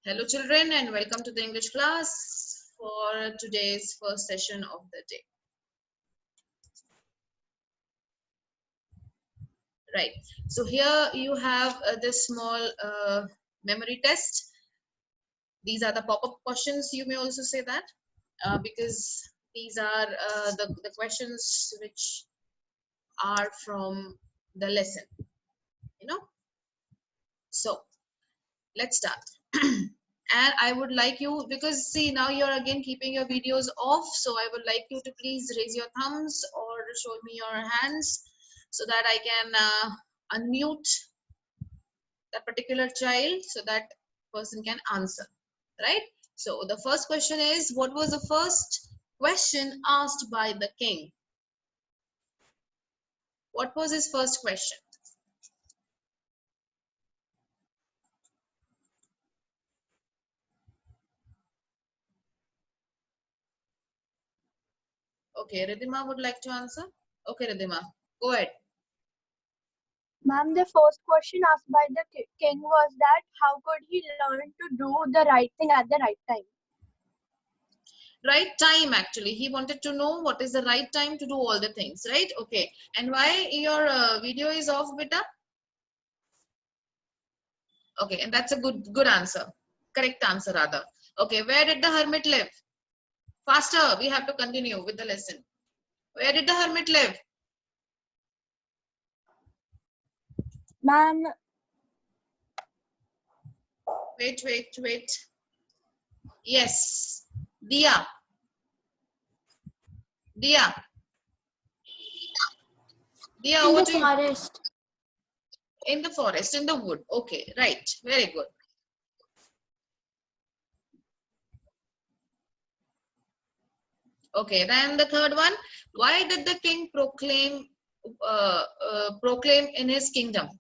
Hello children and welcome to the English class for today's first session of the day. Right, so here you have this small memory test. These are the pop-up questions, you may also say that, because these are the questions which are from the lesson, you know. So let's start. And I would like you, because see now you're again keeping your videos off, so I would like you to please raise your thumbs or show me your hands so that I can unmute that particular child so that person can answer, right? So the first question is, what was the first question asked by the king? What was his first question? Okay, Ridhima would like to answer. Okay, Ridhima, go ahead. Ma'am, the first question asked by the king was that how could he learn to do the right thing at the right time? Right time, actually. He wanted to know what is the right time to do all the things, right? Okay. And why your video is off, beta? Okay, and that's a good answer. Correct answer, rather. Okay, where did the hermit live? Faster, we have to continue with the lesson. Where did the hermit live? Ma'am, Wait. Yes. Dia. Dia, over to you. forest. In the forest, in the wood. Okay, right. Very good. Okay, then the third one. Why did the king proclaim in his kingdom?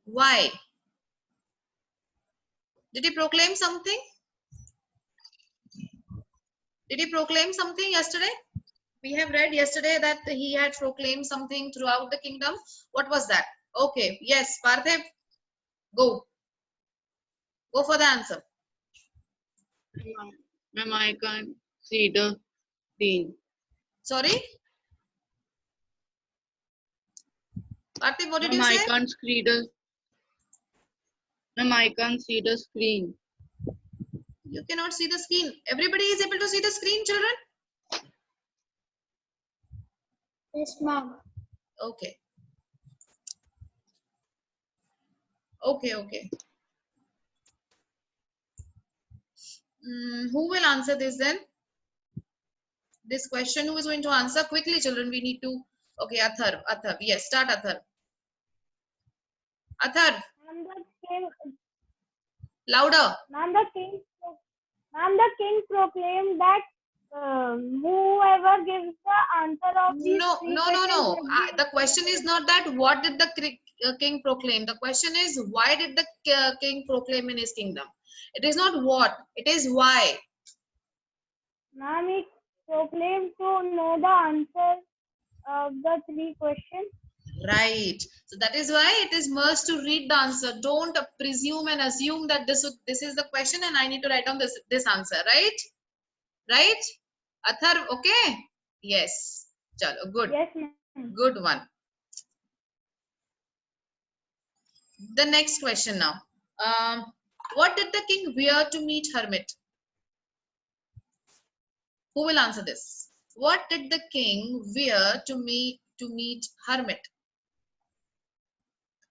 Why? Did he proclaim something? Did he proclaim something yesterday? We have read yesterday that he had proclaimed something throughout the kingdom. What was that? Okay, yes, Parthiv, go. Go for the answer. Ma'am, I can't see the screen. Sorry? Parthiv, what did you Ma'am, say? I can't see the. Ma'am, I can't see the screen. You cannot see the screen. Everybody is able to see the screen, children? Yes, ma'am. Okay. Okay. Who will answer this then? This question, who is going to answer? Quickly, children, we need to. Okay, Athar. Yes, start Athar. Athar, louder. Ma'am, the king proclaimed that whoever gives the answer of these No. questions The question is not that what did the king proclaim. The question is why did the king proclaim in his kingdom. It is not what, it is why. Ma'am, he proclaimed to know the answer of the 3 questions. Right. So that is why it is must to read the answer. Don't presume and assume that this is the question and I need to write down this answer. Right? Athar, okay? Yes. Chalo, good. Yes, ma'am. Good one. The next question now. What did the king wear to meet hermit? Who will answer this? What did the king wear to meet hermit?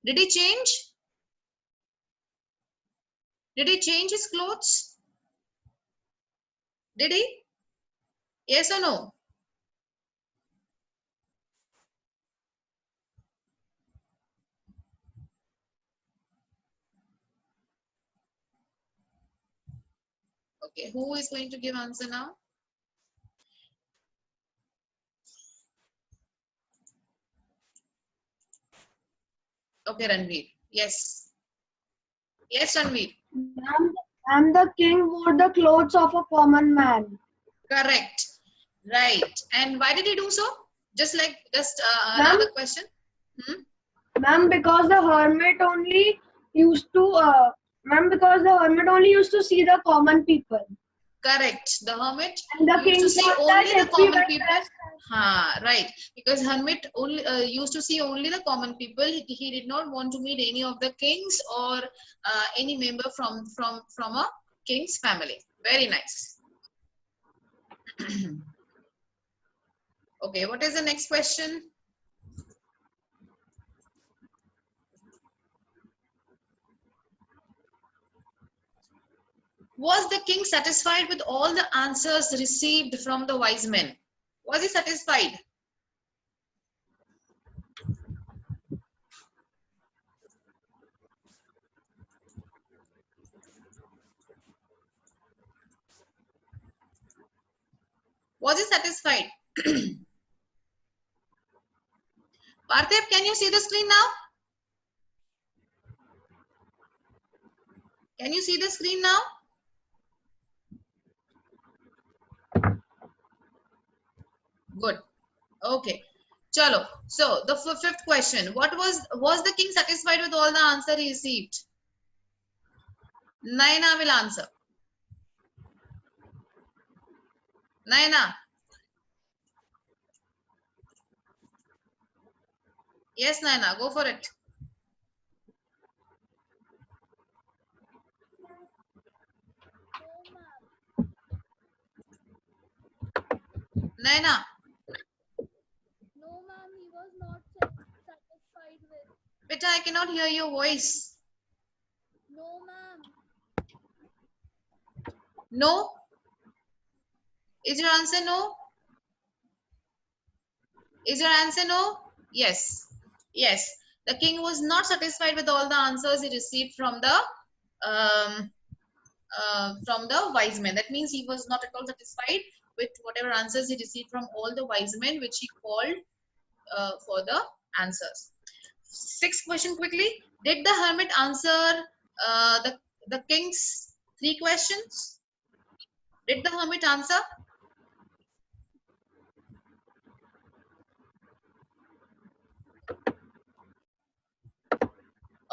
Did he change? Did he change his clothes? Did he? Yes or no? Okay, who is going to give answer now? Okay, Ranveer. Yes. Yes, Ranveer. Ma'am, the king wore the clothes of a common man. Correct. Right. And why did he do so? Just Ma'am? another question. Ma'am, because the hermit only used to see the common people. Correct. The hermit And the used to king see thought only that the common everyone people. has- Right. Because hermit only used to see only the common people. He did not want to meet any of the kings or any member from a king's family. Very nice. Okay, what is the next question? Was the king satisfied with all the answers received from the wise men? Was he satisfied? Was he satisfied? Parthiv, can you see the screen now? Can you see the screen now? Good. Okay. Chalo. So the fifth question. Was the king satisfied with all the answer he received? Naina will answer. Naina. Yes, Naina, go for it. Naina. No, ma'am, he was not satisfied with. Beta, I cannot hear your voice. No, ma'am. No? Is your answer no? Is your answer no? Yes. Yes. The king was not satisfied with all the answers he received from the wise men. That means he was not at all satisfied with whatever answers he received from all the wise men which he called for the answers. Sixth question quickly. Did the hermit answer the king's 3 questions? Did the hermit answer?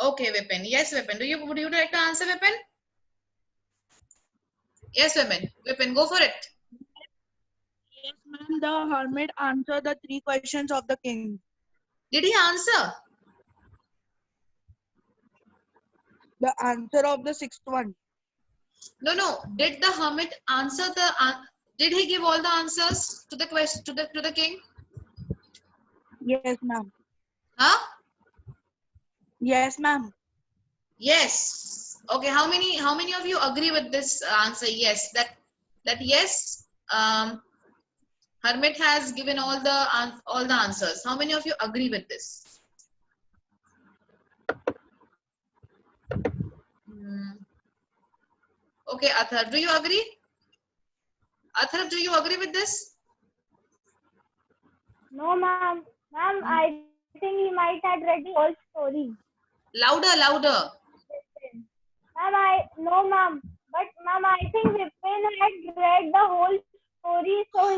Okay, Vipin. Yes, Vipin. Would you like to answer, Vipin? Yes, Vipin. Vipin, go for it. Yes, ma'am. The hermit answered the 3 questions of the king. Did he answer? The answer of the 6th one. No. Did the hermit answer did he give all the answers to the question to the king? Yes, ma'am. Huh? Yes, ma'am. Yes. Okay. How many of you agree with this answer? Yes. That yes. Hermit has given all the answers. How many of you agree with this? Okay, Athar, do you agree? Athar, do you agree with this? No, ma'am. Ma'am, I think he might have read the whole story. Louder. No, ma'am. But, ma'am, I think Vipin had read the whole story, so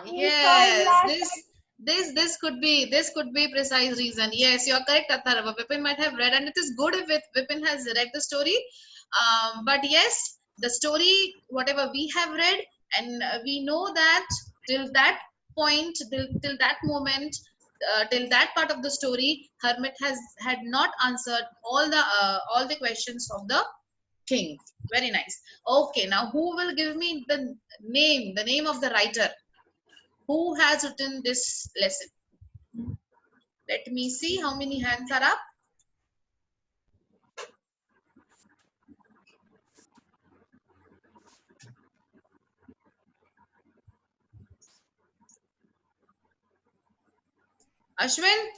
he saw it last. This could be precise reason. Yes, you are correct, Atharva. Vipin might have read, and it is good if Vipin has read the story. But yes, the story, whatever we have read, and we know that till that point, till that moment, till that part of the story, Hermit had not answered all the questions of the king. Very nice. Okay, now who will give me the name of the writer? Who has written this lesson? Let me see how many hands are up. Ashwin?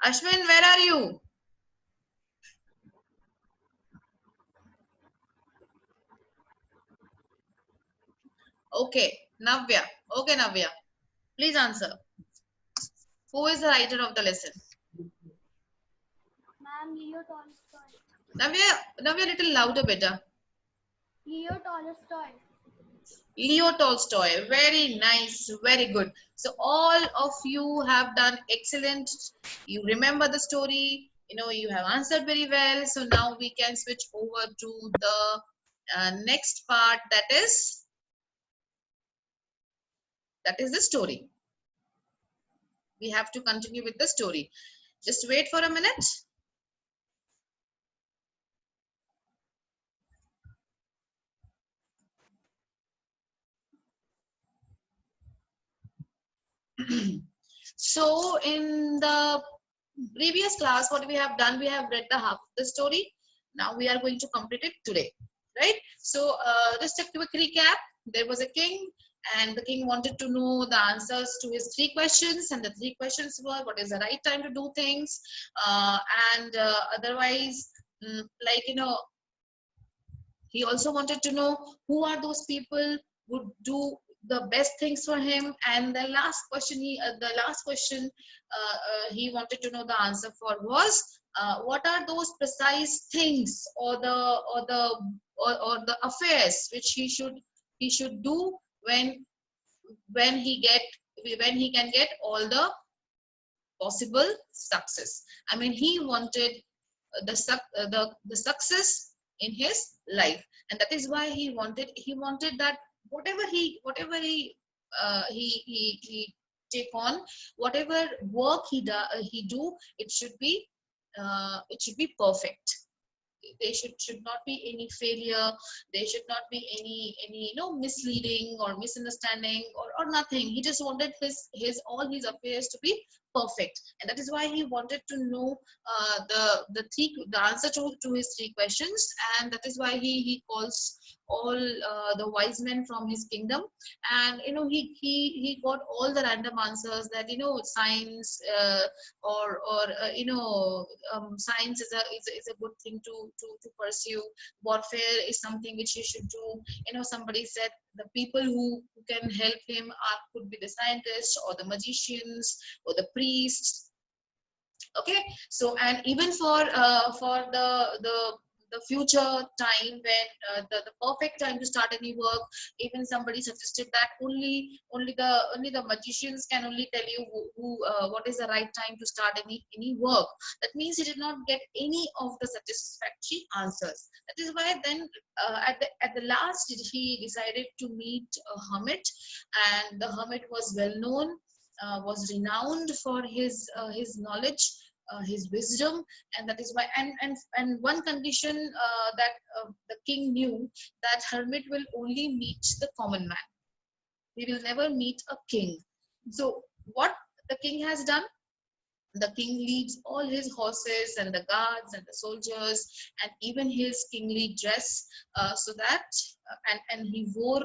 Ashwin, where are you? Okay, Navya. Okay, Navya. Please answer. Who is the writer of the lesson? Ma'am, Leo Tolstoy. Navya, little louder, beta. Leo Tolstoy. Leo Tolstoy. Very nice, very good. So all of you have done excellent. You remember the story, you have answered very well. So now we can switch over to the next part, that is the story. We have to continue with the story. Just wait for a minute. So in the previous class, what we have done, we have read the half of the story. Now we are going to complete it today, right? So just a quick recap. There was a king, and the king wanted to know the answers to his 3 questions, and the 3 questions were: what is the right time to do things, and otherwise, like he also wanted to know who are those people who do the best things for him. And the last question he wanted to know the answer for was what are those precise things or the affairs which he should do when he can get all the possible success. I mean, he wanted the success in his life, and that is why he wanted that whatever he take on, whatever work he do, it should be perfect. There should not be any failure. There should not be any misleading or misunderstanding or nothing. He just wanted all his affairs to be perfect, and that is why he wanted to know the answer to his 3 questions. And that is why he calls all the wise men from his kingdom, and he got all the random answers that science, science is a good thing to pursue. Warfare is something which he should do. Somebody said the people who can help him could be the scientists or the magicians or the priests. Okay, so and even for the future time, when the perfect time to start any work, even somebody suggested that only the magicians can only tell you what is the right time to start any work. That means he did not get any of the satisfactory answers. That is why then at the last he decided to meet a hermit, and the hermit was well known, was renowned for his knowledge, his wisdom. And that is why, and one condition that the king knew, that hermit will only meet the common man. He will never meet a king. So what the king has done, the king leads all his horses and the guards and the soldiers and even his kingly dress, so that and he wore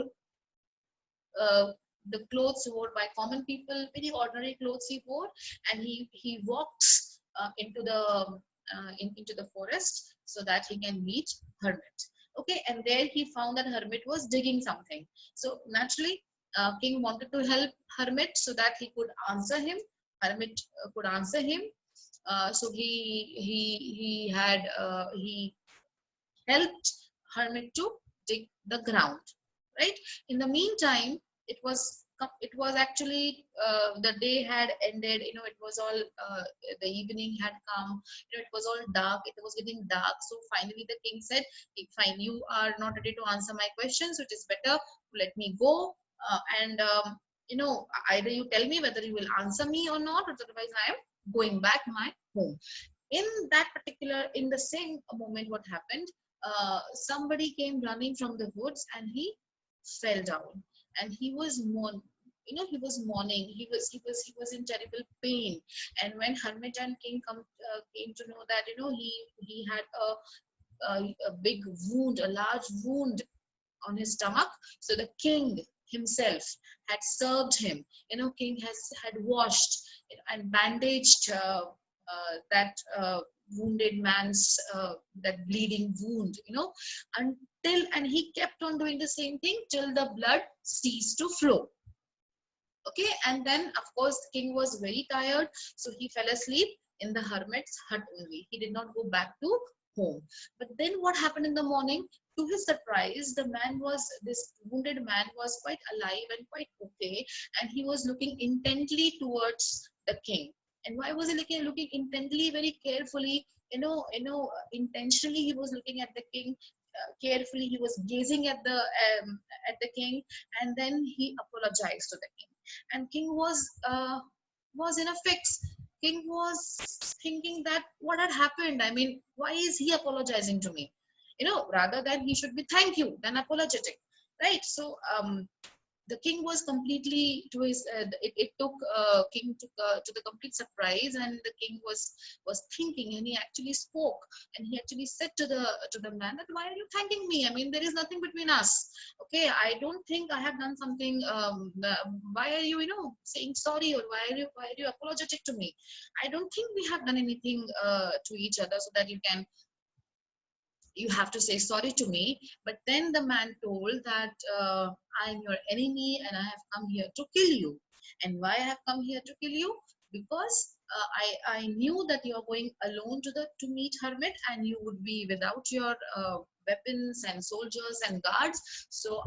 the clothes worn by common people, very ordinary clothes he wore, and he walks into the forest so that he can meet hermit. Okay, and there he found that hermit was digging something. So naturally, king wanted to help hermit so that he could answer him. Hermit could answer him. So he helped hermit to dig the ground, right? In the meantime, it was actually the day had ended. It was all the evening had come. It was all dark. It was getting dark. So finally the king said, fine, you are not ready to answer my questions, so it is better to let me go, and either you tell me whether you will answer me or not, or otherwise I am going back my home. In the same moment, what happened, somebody came running from the woods, and he fell down, and he was mourning. He was in terrible pain. And when hermit and king came to know that he had a big wound, a large wound on his stomach, so the king himself had served him. King had washed and bandaged that wounded man's that bleeding wound, and he kept on doing the same thing till the blood ceased to flow. Okay, and then of course the king was very tired, so he fell asleep in the hermit's hut only. He did not go back to home. But then what happened in the morning? To his surprise, this wounded man was quite alive and quite okay, and he was looking intently towards the king. And why was he looking intently, very carefully? Intentionally he was looking at the king. Carefully he was gazing at the king, and then he apologized to the king. And king was in a fix. King was thinking that what had happened. I mean, why is he apologizing to me? Rather than he should be thank you than apologetic, right? So the king was completely to his. It took king to the complete surprise, and the king was thinking, and he actually spoke, and he actually said to the man that, why are you thanking me? I mean, there is nothing between us. Okay, I don't think I have done something. Why are you saying sorry, or why are you apologetic to me? I don't think we have done anything to each other so that you have to say sorry to me. But then the man told that I'm your enemy and I have come here to kill you. And why I have come here to kill you? Because I knew that you are going alone to meet hermit, and you would be without your weapons and soldiers and guards. So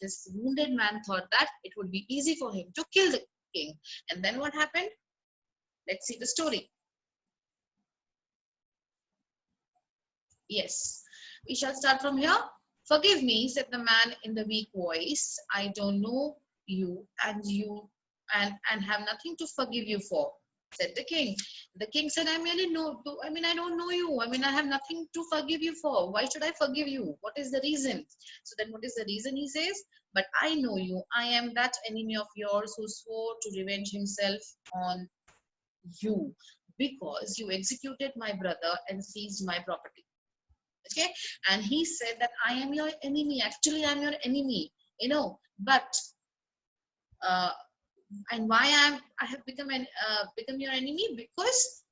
this wounded man thought that it would be easy for him to kill the king. And then what happened? Let's see the story. Yes, we shall start from here. Forgive me, said the man in the weak voice. I don't know you and have nothing to forgive you for, said the king. The king said, I don't know you. I mean, I have nothing to forgive you for. Why should I forgive you? What is the reason? So then what is the reason? He says, but I know you. I am that enemy of yours who swore to revenge himself on you because you executed my brother and seized my property. Okay, and he said that I am your enemy. Actually, I'm your enemy, but and why I have become your enemy? Because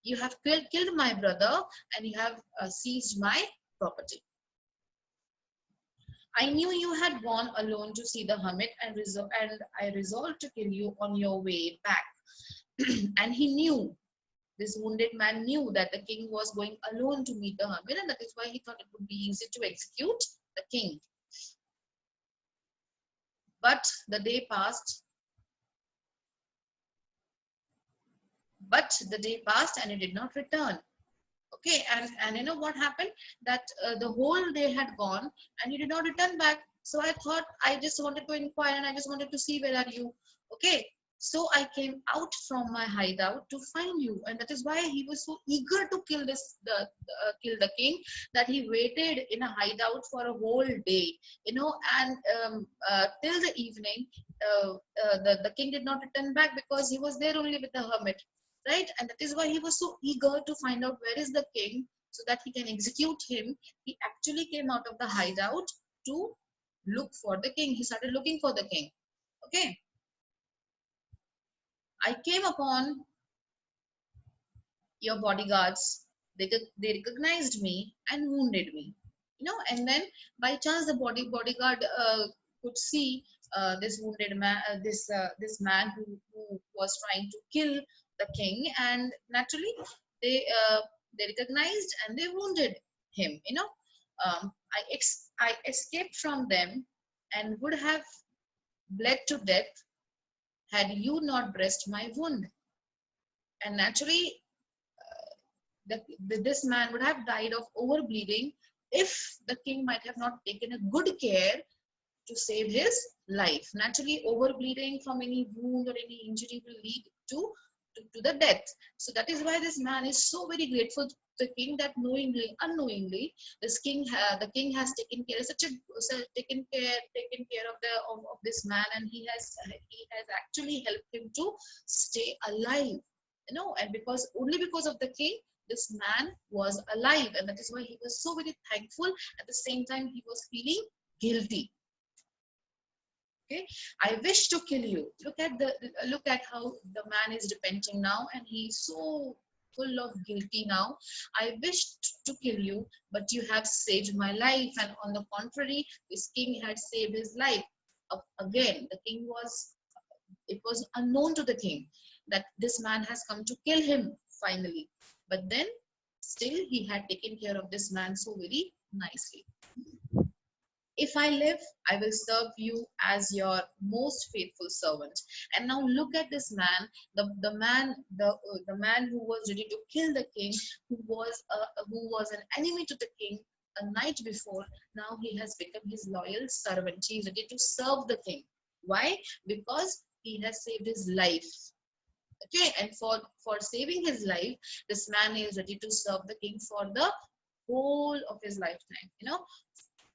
you have killed my brother and you have seized my property. I knew you had gone alone to see the hermit, and I resolved to kill you on your way back. And he knew. This wounded man knew that the king was going alone to meet the hermit, and that is why he thought it would be easy to execute the king. But the day passed. And he did not return. Okay, and what happened? That the whole day had gone, and he did not return back. So I thought, I just wanted to inquire, and I just wanted to see where are you. Okay. So I came out from my hideout to find you, and that is why he was so eager to kill the king, that he waited in a hideout for a whole day, and till the evening, the king did not return back because he was there only with the hermit, right? And that is why he was so eager to find out where is the king so that he can execute him. He actually came out of the hideout to look for the king. He started looking for the king. Okay. I came upon your bodyguards. They recognized me and wounded me. And then by chance the bodyguard could see this wounded man, this man who was trying to kill the king, and naturally they recognized and they wounded him. I escaped from them and would have bled to death had you not dressed my wound. And naturally, this man would have died of overbleeding if the king might have not taken a good care to save his life. Naturally, overbleeding from any wound or any injury will lead to the death. So that is why this man is so very grateful to the king that unknowingly, the king has taken care of this man, and he has actually helped him to stay alive. And only because of the king, this man was alive, and that is why he was so very thankful. At the same time, he was feeling guilty. Okay, I wish to kill you. Look at how the man is repenting now, and he's so full of guilty now. I wished to kill you, but you have saved my life. And on the contrary, this king had saved his life. Again, it was unknown to the king that this man has come to kill him finally. But then Still, he had taken care of this man so very nicely. If I live, I will serve you as your most faithful servant. And now look at this man, the man who was ready to kill the king, who was an enemy to the king a night before. Now he has become his loyal servant. He is ready to serve the king. Why? Because he has saved his life. Okay, and for saving his life, this man is ready to serve the king for the whole of his lifetime.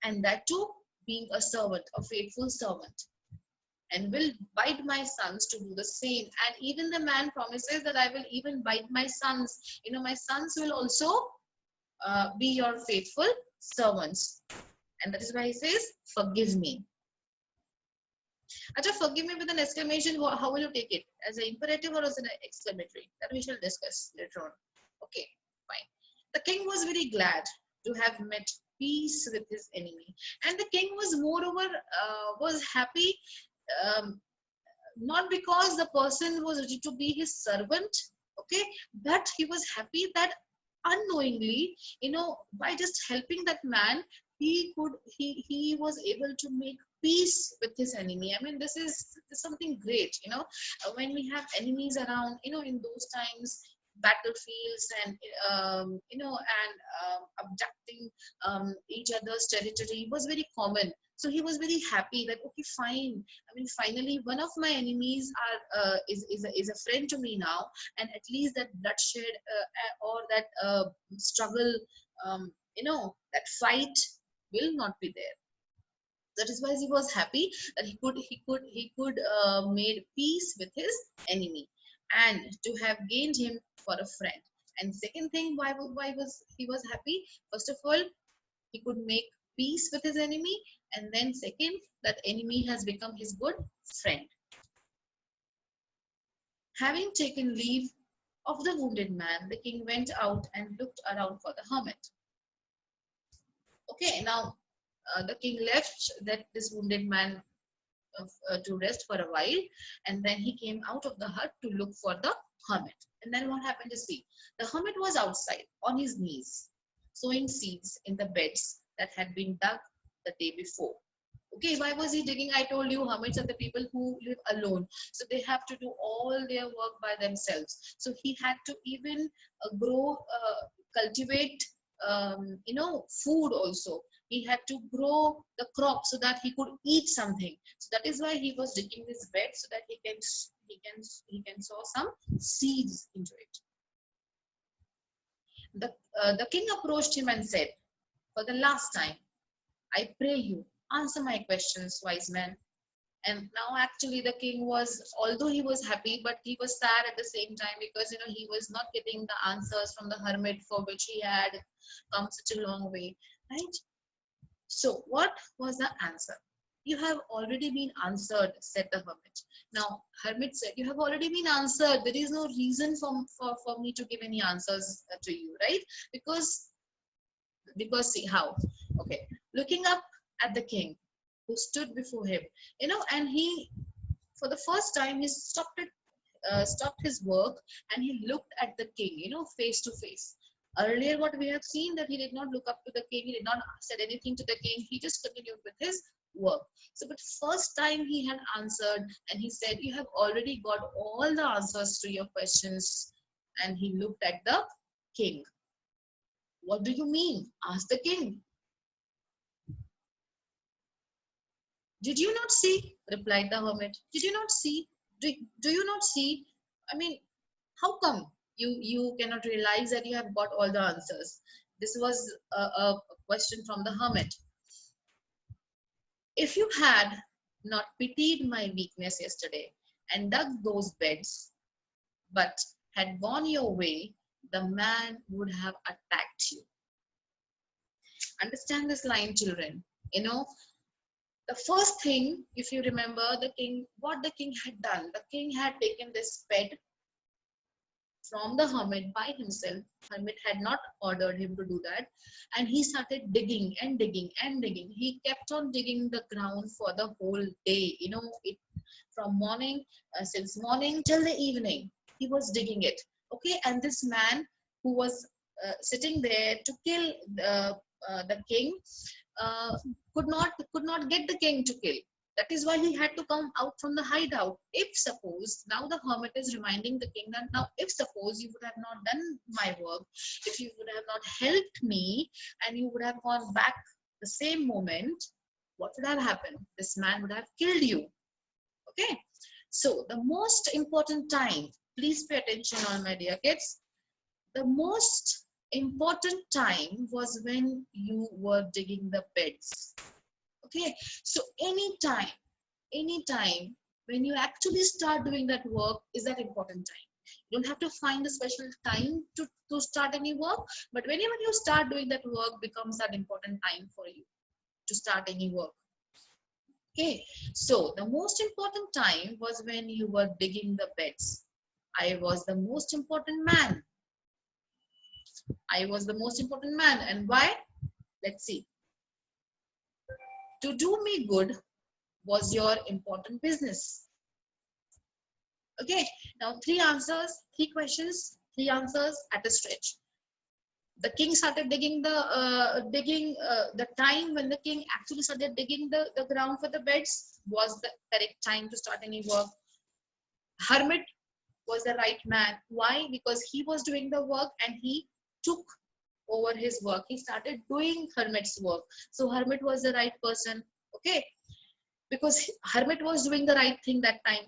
And that too, being a servant, a faithful servant, and will bid my sons to do the same. And even the man promises that I will even bid my sons. My sons will also be your faithful servants. And that is why he says, forgive me. Acha, forgive me with an exclamation. How will you take it? As an imperative or as an exclamatory? That we shall discuss later on. Okay, fine. The king was very glad to have met peace with his enemy, and the king was moreover was happy, not because the person was ready to be his servant, okay, but he was happy that unknowingly, by just helping that man, he was able to make peace with his enemy. I mean, this is something great. When we have enemies around, in those times, battlefields and abducting each other's territory was very common. So he was very happy that, okay, fine, I mean, finally one of my enemies is a friend to me now, and at least that bloodshed or that struggle, that fight will not be there. That is why he was happy that he could made peace with his enemy, and to have gained him for a friend. And second thing, why was he was happy? First of all, he could make peace with his enemy, and then second, that enemy has become his good friend. Having taken leave of the wounded man, the king went out and looked around for the hermit. Okay, now the king left this wounded man to rest for a while, and then he came out of the hut to look for the hermit. And then what happened to see? The hermit was outside on his knees, sowing seeds in the beds that had been dug the day before. Okay, why was he digging? I told you, hermits are the people who live alone, so they have to do all their work by themselves. So he had to even cultivate food also. He had to grow the crop so that he could eat something. So that is why he was digging this bed, so that he can sow some seeds into it. The king approached him and said, "For the last time, I pray you, answer my questions, wise man." And now actually the king was, although he was happy, but he was sad at the same time, because he was not getting the answers from the hermit for which he had come such a long way, right? So what was the answer? "You have already been answered," said the hermit. Now hermit said, "You have already been answered. There is no reason for me to give any answers to you, right? Because see how. Okay, looking up at the king who stood before him, and he, for the first time, he stopped his work, and he looked at the king, face to face. Earlier, what we have seen, that he did not look up to the king, he did not said anything to the king, he just continued with his work. So, but first time he had answered, and he said, "You have already got all the answers to your questions." And he looked at the king. "What do you mean?" asked the king. "Did you not see?" replied the hermit. "Did you not see? Do you not see? I mean, how come you cannot realize that you have got all the answers?" This was a question from the hermit. "If you had not pitied my weakness yesterday and dug those beds, but had gone your way, the man would have attacked you." Understand this line, children. The first thing, if you remember, what the king had done, the king had taken this bed from the hermit by himself. Hermit had not ordered him to do that, and he started digging and digging and digging. He kept on digging the ground for the whole day. From morning, since morning till the evening, he was digging it. Okay, and this man who was sitting there to kill the king, could not get the king to kill. That is why he had to come out from the hideout. If suppose, now the hermit is reminding the king that now if suppose you would have not done my work, if you would have not helped me and you would have gone back the same moment, what would have happened? This man would have killed you. Okay. So the most important time, please pay attention all my dear kids. The most important time was when you were digging the beds. Okay, so anytime when you actually start doing that work is that important time. You don't have to find a special time to start any work, but whenever you start doing that work becomes that important time for you to start any work. Okay, so the most important time was when you were digging the beds. I was the most important man. I was the most important man. And why? Let's see. To do me good was your important business. Okay, now three questions, three answers at a stretch. The king started digging the time when the king actually started digging the ground for the beds was the correct time to start any work. Hermit was the right man. Why? Because he was doing the work and he took over his work. He started doing hermit's work. So hermit was the right person. Okay, because hermit was doing the right thing that time.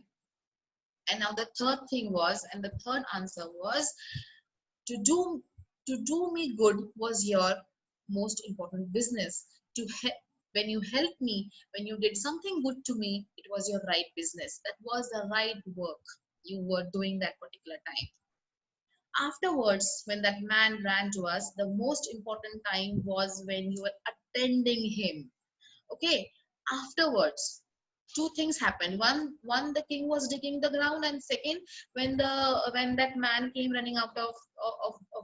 And now the third thing was, and the third answer was, to do me good was your most important business. When you helped me, when you did something good to me, it was your right business. That was the right work you were doing that particular time. Afterwards, when that man ran to us, the most important time was when you were attending him. Okay, afterwards, two things happened. One, the king was digging the ground, and second, when that man came running out of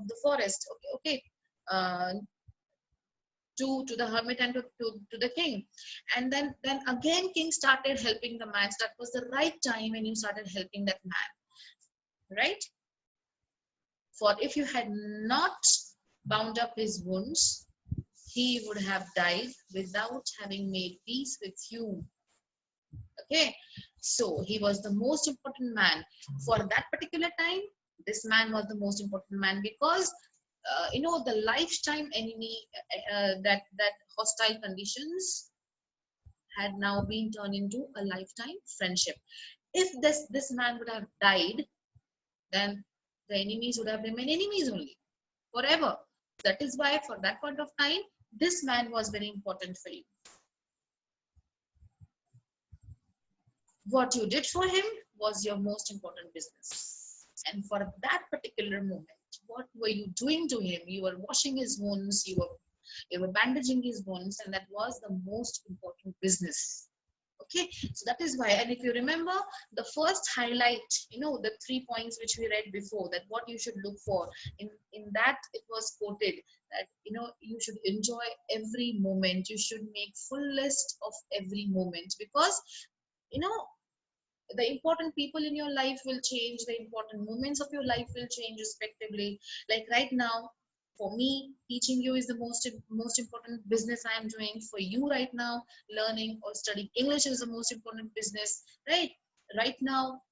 the forest. Okay, to the hermit and to the king, and then again king started helping the man. So that was the right time when you started helping that man, right? For if you had not bound up his wounds, he would have died without having made peace with you. Okay, so he was the most important man for that particular time. This man was the most important man because the lifetime enemy, that hostile conditions had now been turned into a lifetime friendship. If this man would have died, then the enemies would have remained enemies only forever. That is why for that point of time, this man was very important for you. What you did for him was your most important business. And for that particular moment, what were you doing to him? You were washing his wounds, you were bandaging his wounds, and that was the most important business. Okay, so that is why. And if you remember the first highlight, the 3 points which we read before, that what you should look for, in that it was quoted that you should enjoy every moment, you should make full list of every moment, because the important people in your life will change, the important moments of your life will change respectively. Like right now, for me, teaching you is the most important business I am doing. For you right now, learning or studying English is the most important business, right? Right now,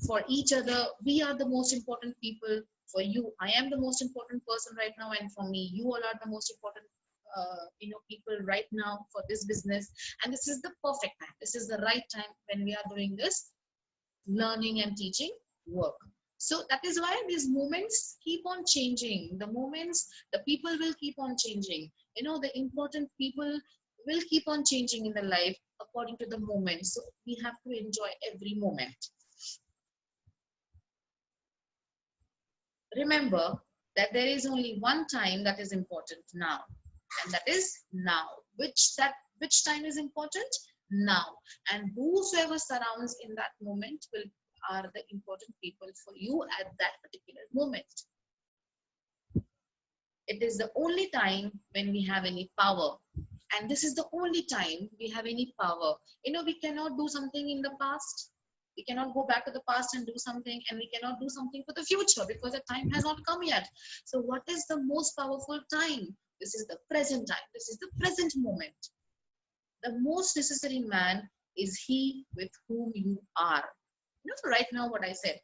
for each other, we are the most important people. For you, I am the most important person right now, and for me, you all are the most important people right now for this business. And this is the perfect time. This is the right time when we are doing this learning and teaching work. So that is why these moments keep on changing. The moments, the people will keep on changing. The important people will keep on changing in the life according to the moment. So we have to enjoy every moment. Remember that there is only one time that is important now, and that is now. Which time is important? Now. And whosoever surrounds in that moment are the important people for you at that particular moment. It is the only time when we have any power, and this is the only time we have any power. We cannot do something in the past. We cannot go back to the past and do something, and we cannot do something for the future because the time has not come yet. So what is the most powerful time? This is the present time. This is the present moment. The most necessary man is he with whom you are. Right now what I said,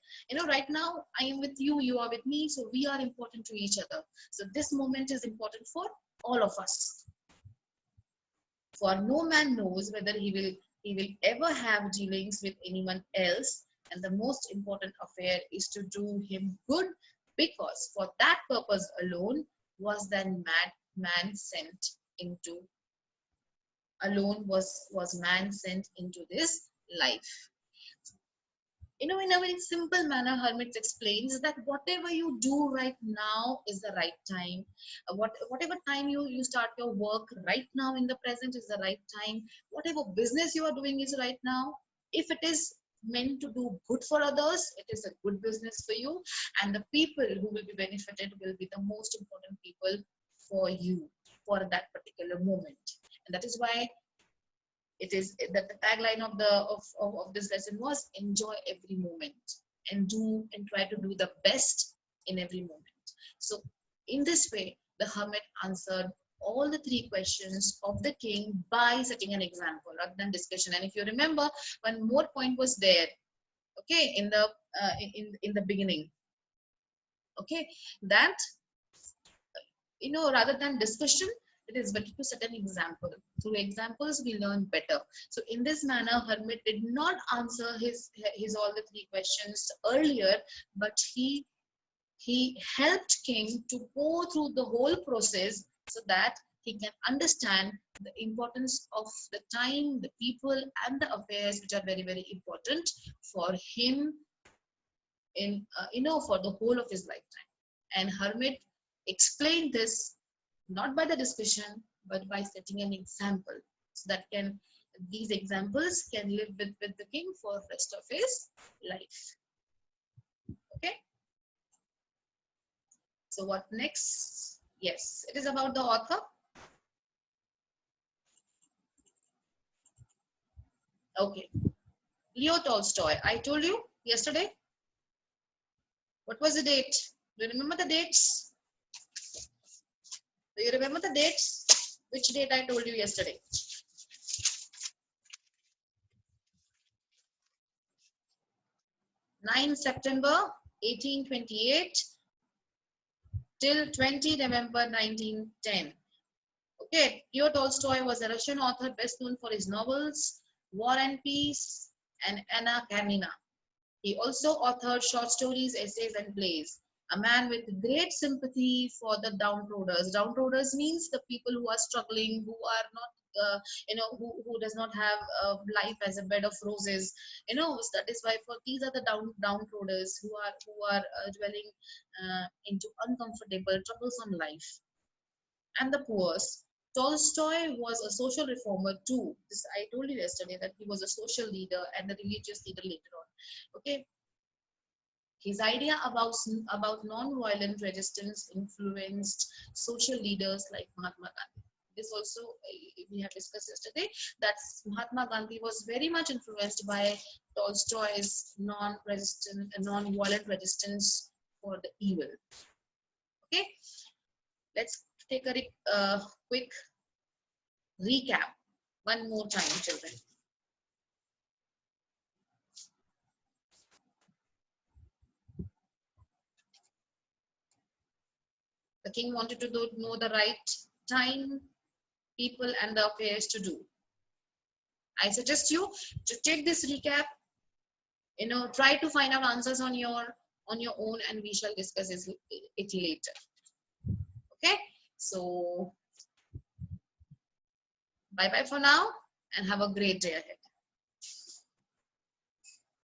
right now I am with you, you are with me, so we are important to each other. So this moment is important for all of us. For no man knows whether he will ever have dealings with anyone else, and the most important affair is to do him good, because for that purpose alone was then man sent into this life. In a very simple manner, Hermit explains that whatever you do right now is the right time. Whatever time you start your work right now in the present is the right time. Whatever business you are doing is right now. If it is meant to do good for others, it is a good business for you. And the people who will be benefited will be the most important people for you for that particular moment. And that is why it is that the tagline of this lesson was enjoy every moment and try to do the best in every moment. So in this way, the hermit answered all the 3 questions of the king by setting an example rather than discussion. And if you remember, one more point was there, okay, in the beginning, okay, that rather than discussion, it is better to set an example. Through examples, we learn better. So in this manner, Hermit did not answer his all the 3 questions earlier, but he helped king to go through the whole process so that he can understand the importance of the time, the people, and the affairs, which are very, very important for him in for the whole of his lifetime. And Hermit explained this not by the discussion, but by setting an example, so that these examples can live with the king for the rest of his life. Okay. So what next? Yes, it is about the author. Okay. Leo Tolstoy. I told you yesterday. What was the date? Do you remember the dates? Do you remember the dates? Which date I told you yesterday? 9 September 1828 till 20 November 1910. Okay, Leo Tolstoy was a Russian author best known for his novels War and Peace and Anna Karenina. He also authored short stories, essays, and plays. A man with great sympathy for the downtrodden. Downtrodden means the people who are struggling, who are not, who does not have life as a bed of roses. That is why these are the downtrodden who are dwelling into uncomfortable, troublesome life. And the poor. Tolstoy was a social reformer too. This I told you yesterday, that he was a social leader and a religious leader later on. Okay. His idea about non-violent resistance influenced social leaders like Mahatma Gandhi. This also we have discussed yesterday, that Mahatma Gandhi was very much influenced by Tolstoy's non-violent resistance for the evil. Okay, let's take a quick recap one more time, children. The king wanted to know the right time, people, and the affairs to do. I suggest you to take this recap, try to find out answers on your own, and we shall discuss it later. Okay, so bye bye for now, and have a great day ahead.